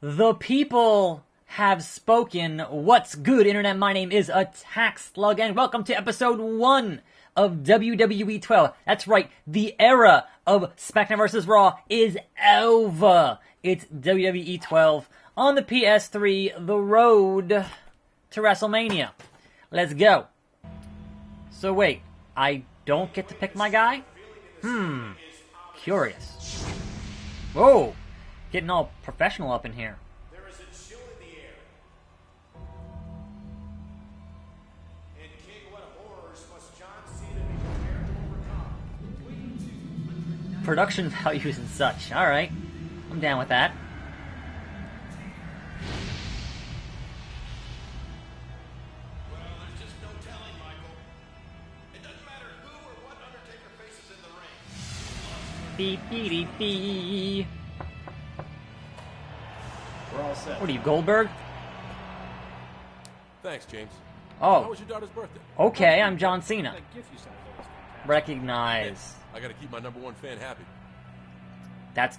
The people have spoken. What's good, Internet? My name is attackslug, and welcome to episode 1 of WWE 12. That's right, the era of SmackDown vs. Raw is over. It's WWE 12 on the PS3, the road to WrestleMania. Let's go. So wait, I don't get to pick my guy? Curious. Whoa, getting all professional up in here. There is a chill in the air. In King, what horrors must John Cena be prepared to overcome? Production values and such. Alright, I'm down with that. Well, there's just no telling, Michael. It doesn't matter who or what Undertaker faces in the ring. Beep, beep, beep, beep. We're all set. What are you, Goldberg? Thanks, James. Oh. How was your daughter's birthday? Okay, I'm John Cena. That gift you sent us was fantastic. Recognize. I gotta keep my #1 fan happy.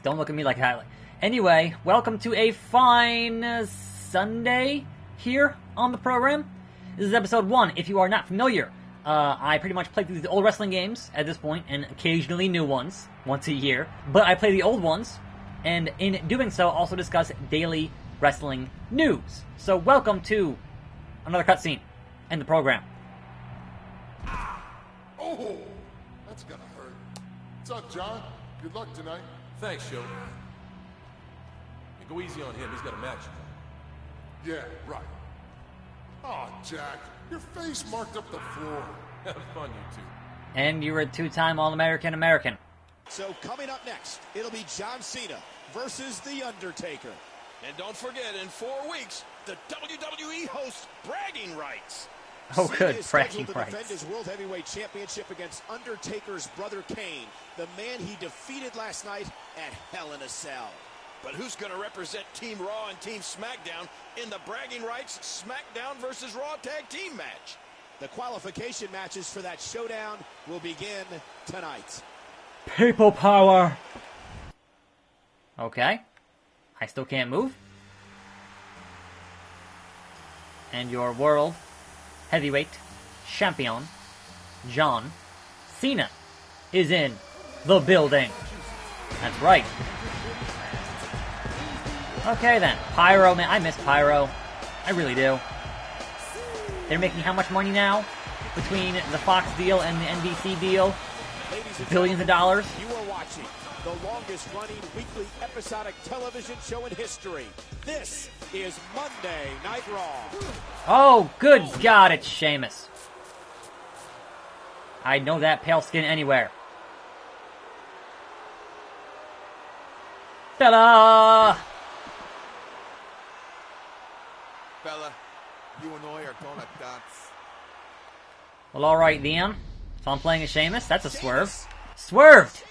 Don't look at me like that. Anyway, welcome to a fine Sunday here on the program. This is episode 1. If you are not familiar, I pretty much play through the old wrestling games at this point, and occasionally new ones, once a year. But I play the old ones, and in doing so, also discuss daily wrestling news. So welcome to another cutscene in the program. Oh, that's gonna hurt. What's up, John? Good luck tonight. Thanks, Joe. And go easy on him. He's got a match. Yeah, right. Oh, Jack, your face marked up the floor. Have fun, you two. And you're a two-time All-American. So coming up next, it'll be John Cena versus The Undertaker. And don't forget, in 4 weeks, the WWE hosts Bragging Rights. Oh, Cena good, is bragging scheduled to defend rights. his World Heavyweight Championship against Undertaker's brother Kane, the man he defeated last night at Hell in a Cell. But who's going to represent Team Raw and Team SmackDown in the Bragging Rights SmackDown vs. Raw Tag Team match? The qualification matches for that showdown will begin tonight. People power. Okay. I still can't move. And your World Heavyweight Champion, John Cena, is in the building. That's right. Okay then. Pyro, man. I miss Pyro. I really do. They're making how much money now? Between the Fox deal and the NBC deal? Ladies and Billions of gentlemen, dollars? You are watching the longest running weekly episodic television show in history. This is Monday Night Raw. Oh, good God, it's Sheamus. I'd know that pale skin anywhere. Ta-da! Fella, you and I are gonna dance. Well, alright then. So I'm playing as Sheamus. That's a swerve. Swerved!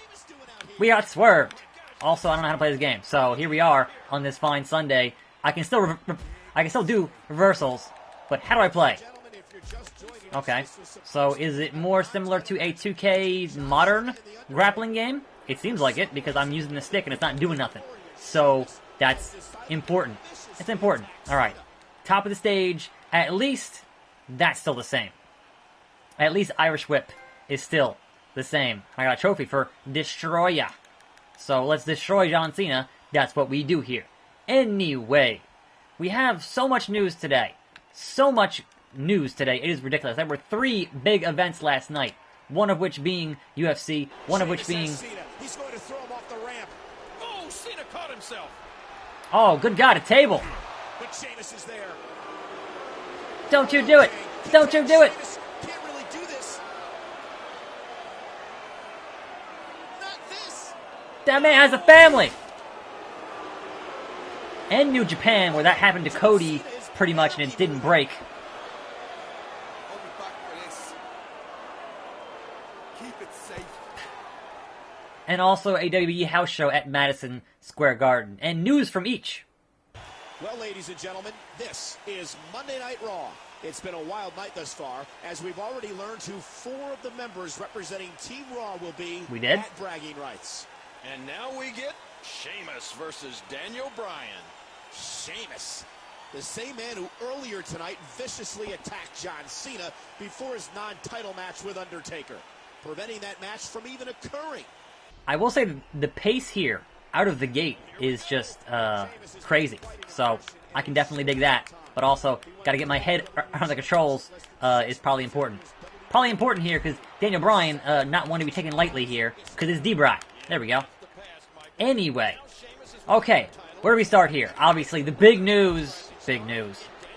We got swerved. Also, I don't know how to play this game. So here we are on this fine Sunday. I can still do reversals, but how do I play? Okay. So is it more similar to a 2K modern grappling game? It seems like it because I'm using the stick and it's not doing nothing. So that's important. It's important. All right. Top of the stage. At least that's still the same. At least Irish Whip is still the same. I got a trophy for Destroy Ya. So let's destroy John Cena. That's what we do here. Anyway, we have so much news today. So much news today. It is ridiculous. There were 3 big events last night. One of which being UFC. One of which being... Cena. He's going to throw him off the ramp. Oh, Cena caught himself. Oh, good God, a table. But Sheamus is there. Don't you do it. Don't you do it. Sheamus can't really do this. Not this. That man has a family. And New Japan, where that happened to Cody pretty much and it didn't break. I'll be back for this. Keep it safe. And also a WWE house show at Madison Square Garden. And news from each. Well, ladies and gentlemen, this is Monday Night Raw. It's been a wild night thus far, as we've already learned who 4 of the members representing Team Raw will be at Bragging Rights. And now we get Sheamus versus Daniel Bryan. Sheamus, the same man who earlier tonight viciously attacked John Cena before his non-title match with Undertaker, preventing that match from even occurring. I will say the pace here, out of the gate, is just crazy. So I can definitely dig that. But also, got to get my head around the controls is probably important. Probably important here because Daniel Bryan, not one to be taken lightly here, because it's D-Bry. There we go. Anyway. Okay, where do we start here? Obviously, the big news.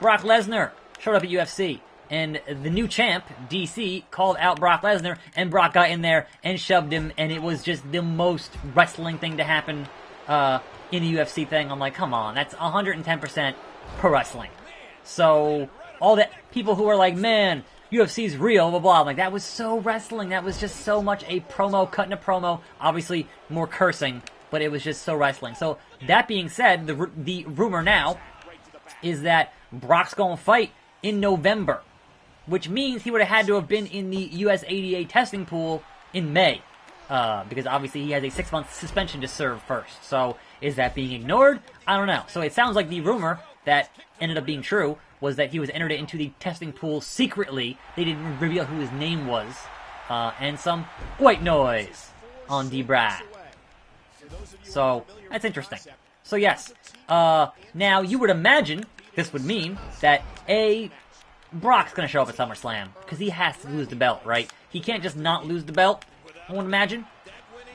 Brock Lesnar showed up at UFC. And the new champ, DC, called out Brock Lesnar, and Brock got in there and shoved him, and it was just the most wrestling thing to happen in the UFC thing. I'm like, come on, that's 110% pro wrestling. So, all that people who are like, man, UFC's real, blah, blah, I'm like, that was so wrestling. That was just so much a promo, cutting a promo. Obviously, more cursing, but it was just so wrestling. So, that being said, the rumor now is that Brock's going to fight in November, which means he would have had to have been in the US ADA testing pool in May, because obviously he has a 6-month suspension to serve first. So, is that being ignored? I don't know. So, it sounds like the rumor that ended up being true was that he was entered into the testing pool secretly. They didn't reveal who his name was, and some white noise on D-Bry. So, that's interesting. So, yes. Now, you would imagine this would mean that, Brock's going to show up at SummerSlam, because he has to lose the belt, right? He can't just not lose the belt, I would imagine.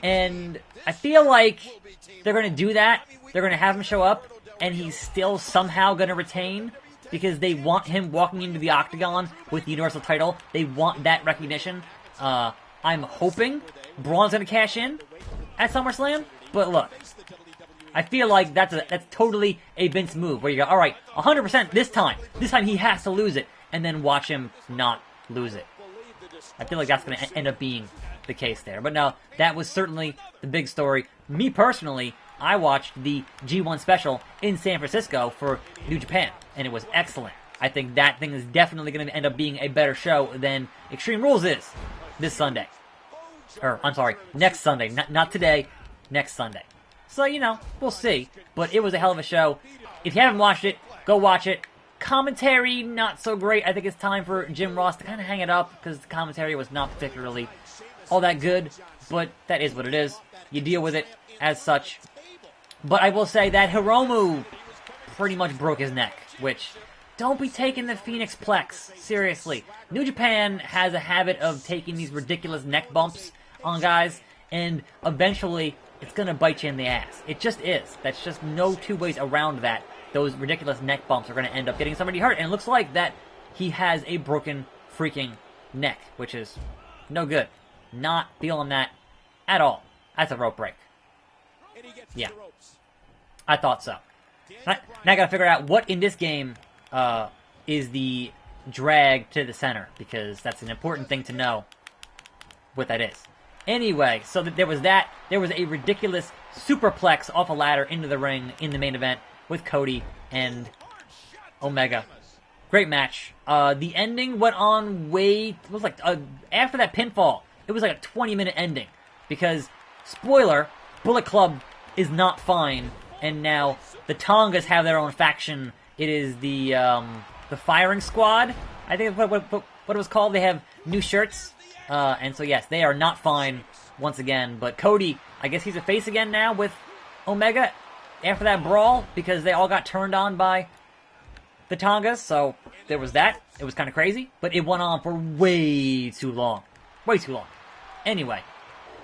And I feel like they're going to do that. They're going to have him show up, and he's still somehow going to retain, because they want him walking into the octagon with the Universal title. They want that recognition. I'm hoping Braun's going to cash in at SummerSlam, but look, I feel like that's totally a Vince move, where you go, all right, 100% this time he has to lose it, and then watch him not lose it. I feel like that's going to end up being the case there. But no, that was certainly the big story. Me personally, I watched the G1 special in San Francisco for New Japan, and it was excellent. I think that thing is definitely going to end up being a better show than Extreme Rules is this Sunday. Or, I'm sorry, next Sunday. Not today, next Sunday. So, we'll see. But it was a hell of a show. If you haven't watched it, go watch it. Commentary, not so great. I think it's time for Jim Ross to kind of hang it up, because the commentary was not particularly all that good. But that is what it is. You deal with it as such. But I will say that Hiromu pretty much broke his neck, which, don't be taking the Phoenix Plex. Seriously. New Japan has a habit of taking these ridiculous neck bumps on guys, and eventually it's going to bite you in the ass. It just is. That's just no two ways around that. Those ridiculous neck bumps are going to end up getting somebody hurt, and it looks like that he has a broken freaking neck, which is no good. Not feeling that at all. That's a rope break. Yeah. I thought so. Now I gotta figure out what in this game is the drag to the center, because that's an important thing to know what that is. Anyway, so there was that. There was a ridiculous superplex off a ladder into the ring in the main event with Cody and Omega. Great match. The ending went on after that pinfall, it was like a 20-minute ending, because, spoiler, Bullet Club is not fine, and now the Tongas have their own faction. It is the Firing Squad, I think is what it was called. They have new shirts, and so yes, they are not fine once again. But Cody, I guess he's a face again now with Omega after that brawl, because they all got turned on by the Tongas, so there was that. It was kind of crazy, but it went on for way too long. Way too long. Anyway,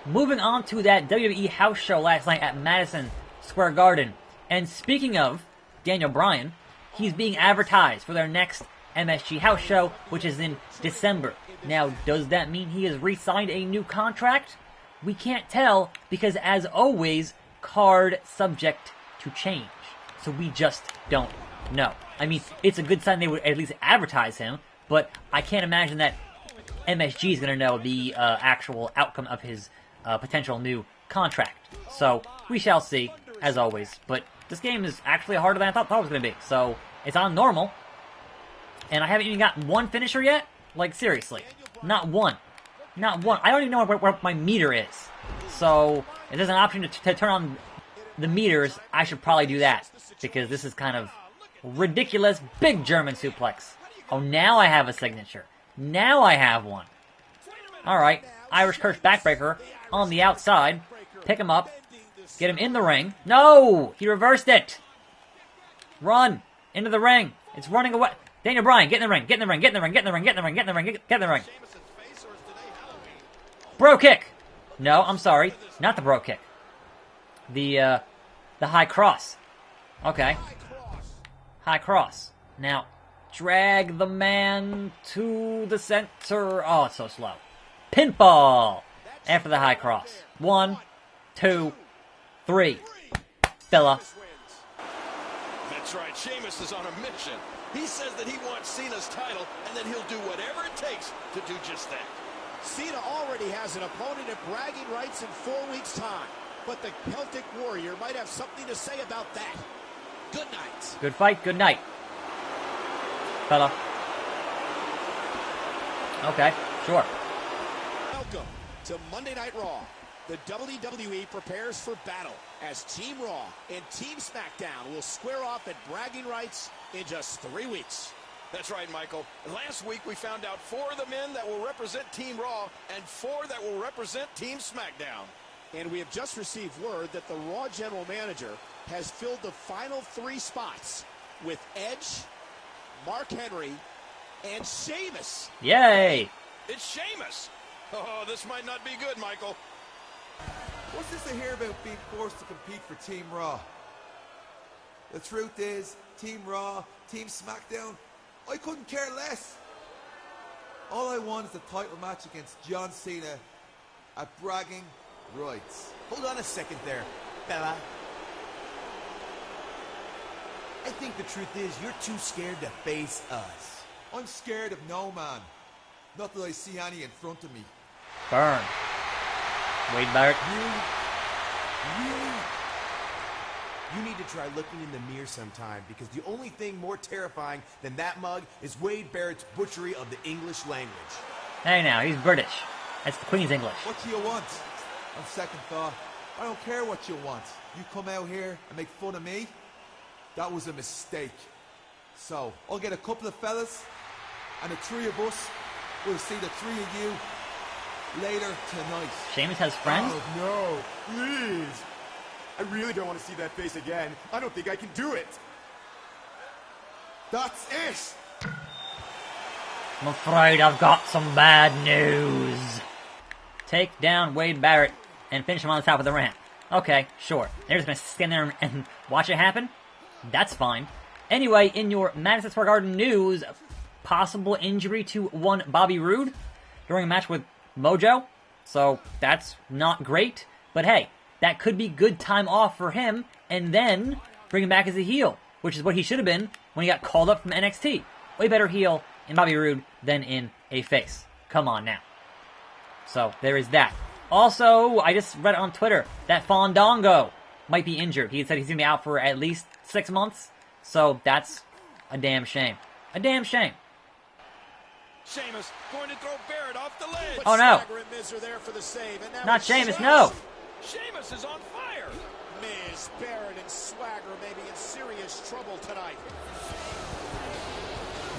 moving on to that WWE house show last night at Madison Square Garden. And speaking of Daniel Bryan, he's being advertised for their next MSG house show, which is in December. Now, does that mean he has re-signed a new contract? We can't tell, because as always, card subject to change. So we just don't know. I mean, it's a good sign they would at least advertise him, but I can't imagine that MSG is going to know the actual outcome of his potential new contract. So we shall see, as always. But this game is actually harder than I thought it was going to be. So it's on normal, and I haven't even got one finisher yet. Like, seriously, not one. Not one. I don't even know where my meter is. So if there's an option to turn on the meters, I should probably do that. Because this is kind of ridiculous. Big German suplex. Oh, now I have a signature. Now I have one. Alright, Irish Curse backbreaker on the outside. Pick him up. Get him in the ring. No! He reversed it! Run! Into the ring. It's running away. Daniel Bryan, get in the ring. Get in the ring. Get in the ring. Get in the ring. Get in the ring. Get in the ring. Get in the ring. Bro kick! No, I'm sorry. Not the bro kick. The high cross. Okay. High cross. Now, drag the man to the center. Oh, it's so slow. Pinfall! After the high cross. 1, 2, 3. Fella. That's right. Sheamus is on a mission. He says that he wants Cena's title, and that he'll do whatever it takes to do just that. Cena already has an opponent at bragging rights in 4 weeks' time. But the Celtic Warrior might have something to say about that. Good night. Good fight, good night. Fella. Okay, sure. Welcome to Monday Night Raw. The WWE prepares for battle as Team Raw and Team SmackDown will square off at bragging rights in just 3 weeks. That's right, Michael. Last week we found out 4 of the men that will represent Team Raw and 4 that will represent Team SmackDown. And we have just received word that the Raw General Manager has filled the final 3 spots with Edge, Mark Henry, and Sheamus. Yay! It's Sheamus. Oh, this might not be good, Michael. What's this I hear about being forced to compete for Team Raw? The truth is, Team Raw, Team SmackDown, I couldn't care less. All I want is a title match against John Cena at bragging rights. Hold on a second there, fella. I think the truth is you're too scared to face us. I'm scared of no man. Not that I see any in front of me. Burn. Wade Barrett. Really? You need to try looking in the mirror sometime, because the only thing more terrifying than that mug is Wade Barrett's butchery of the English language. Hey now, he's British. That's the Queen's English. What do you want? On second thought, I don't care what you want. You come out here and make fun of me? That was a mistake. So, I'll get a couple of fellas, and the 3 of us will see the 3 of you later tonight. Sheamus has friends? Oh, no. Please. I really don't want to see that face again. I don't think I can do it. That's it. I'm afraid I've got some bad news. Take down Wade Barrett and finish him on the top of the ramp. Okay, sure. They're just going to stand there and watch it happen? That's fine. Anyway, in your Madison Square Garden news, possible injury to one Bobby Roode during a match with Mojo. So that's not great. But hey, that could be good time off for him, and then bring him back as a heel, which is what he should have been when he got called up from NXT. Way better heel in Bobby Roode than in a face. Come on now. So there is that. Also, I just read on Twitter that Fandango might be injured. He said he's going to be out for at least 6 months. So that's a damn shame. A damn shame. Sheamus going to throw Barrett off the ledge. Oh no. Swagger and Miz are there for the save, and now Not it's Sheamus, no. Sheamus is on fire. Miz, Barrett, and Swagger may be in serious trouble tonight.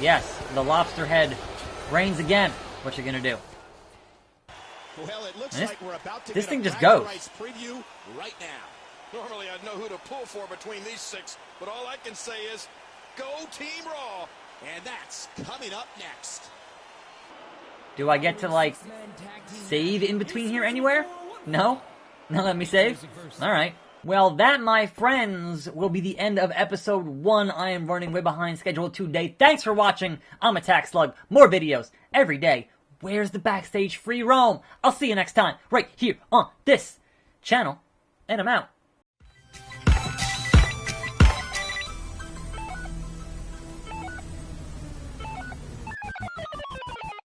Yes, the lobster head reigns again. What you going to do? Well, it looks This- like we're about to this get thing a just bragging goes. rights preview right now. Normally I'd know who to pull for between these 6, but all I can say is, go Team Raw. And that's coming up next. Do I get to, like, save in between here anywhere? No? No, let me save? Alright. Well, that, my friends, will be the end of episode 1. I am running way behind schedule today. Thanks for watching. I'm attackslug. More videos every day. Where's the backstage free roam? I'll see you next time, right here on this channel. And I'm out.